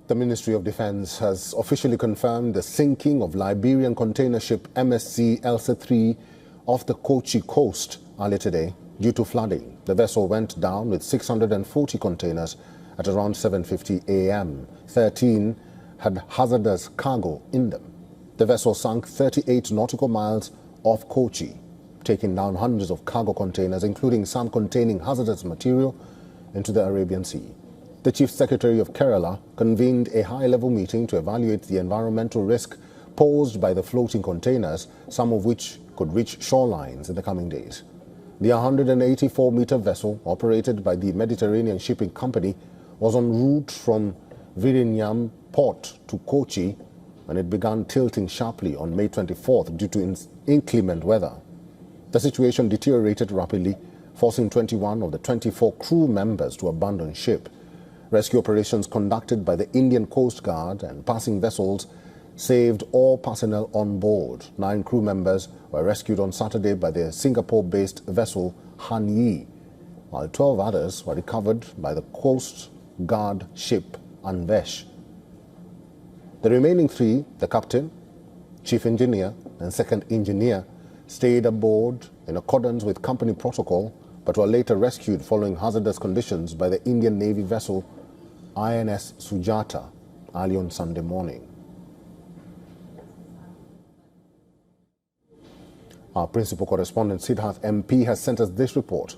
The Ministry of Defense has officially confirmed the sinking of Liberian container ship MSC ELSA 3 off the Kochi coast earlier today due to flooding. The vessel went down with 640 containers at around 7:50 a.m. 13 had hazardous cargo in them. The vessel sank 38 nautical miles off Kochi, taking down hundreds of cargo containers, including some containing hazardous material, into the Arabian Sea. The Chief Secretary of Kerala convened a high-level meeting to evaluate the environmental risk posed by the floating containers, some of which could reach shorelines in the coming days. The 184-meter vessel, operated by the Mediterranean Shipping Company, was en route from Virinyam port to Kochi when it began tilting sharply on May 24th due to inclement weather. The situation deteriorated rapidly, forcing 21 of the 24 crew members to abandon ship. Rescue operations conducted by the Indian Coast Guard and passing vessels saved all personnel on board. 9 crew members were rescued on Saturday by the Singapore-based vessel Han Yi, while 12 others were recovered by the Coast Guard ship Anvesh. The remaining 3, the captain, chief engineer and second engineer, stayed aboard in accordance with company protocol, but were later rescued following hazardous conditions by the Indian Navy vessel INS Sujata early on Sunday morning. Our principal correspondent Siddharth MP has sent us this report.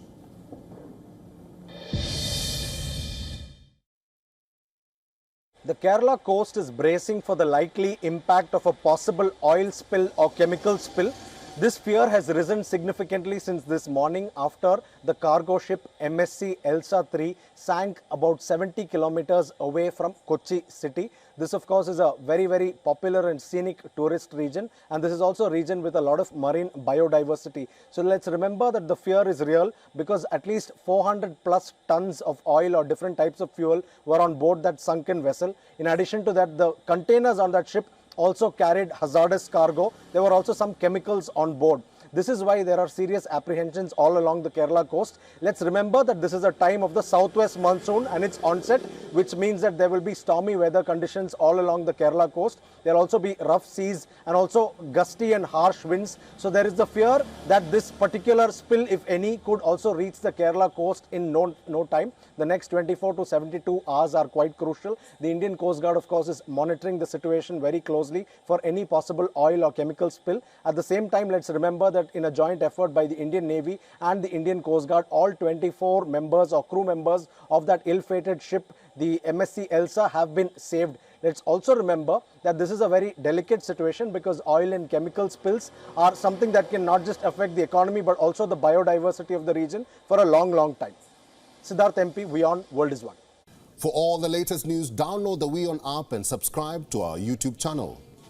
The Kerala coast is bracing for the likely impact of a possible oil spill or chemical spill. This fear has risen significantly since this morning after the cargo ship MSC ELSA 3 sank about 70 kilometers away from Kochi city. This of course is a very popular and scenic tourist region, and this is also a region with a lot of marine biodiversity. So let's remember that the fear is real because at least 400 plus tons of oil or different types of fuel were on board that sunken vessel. In addition to that, the containers on that ship also carried hazardous cargo. There were also some chemicals on board. This is why there are serious apprehensions all along the Kerala coast. Let's remember that this is a time of the southwest monsoon and its onset, which means that there will be stormy weather conditions all along the Kerala coast. There will also be rough seas and also gusty and harsh winds. So there is the fear that this particular spill, if any, could also reach the Kerala coast in no time. The next 24 to 72 hours are quite crucial. The Indian Coast Guard, of course, is monitoring the situation very closely for any possible oil or chemical spill. At the same time, let's remember that in a joint effort by the Indian Navy and the Indian Coast Guard, all 24 members or crew members of that ill-fated ship, the MSC ELSA, have been saved. Let's also remember that this is a very delicate situation because oil and chemical spills are something that can not just affect the economy but also the biodiversity of the region for a long time. Siddharth MP, WION World is One. For all the latest news, download the WION app and subscribe to our YouTube channel.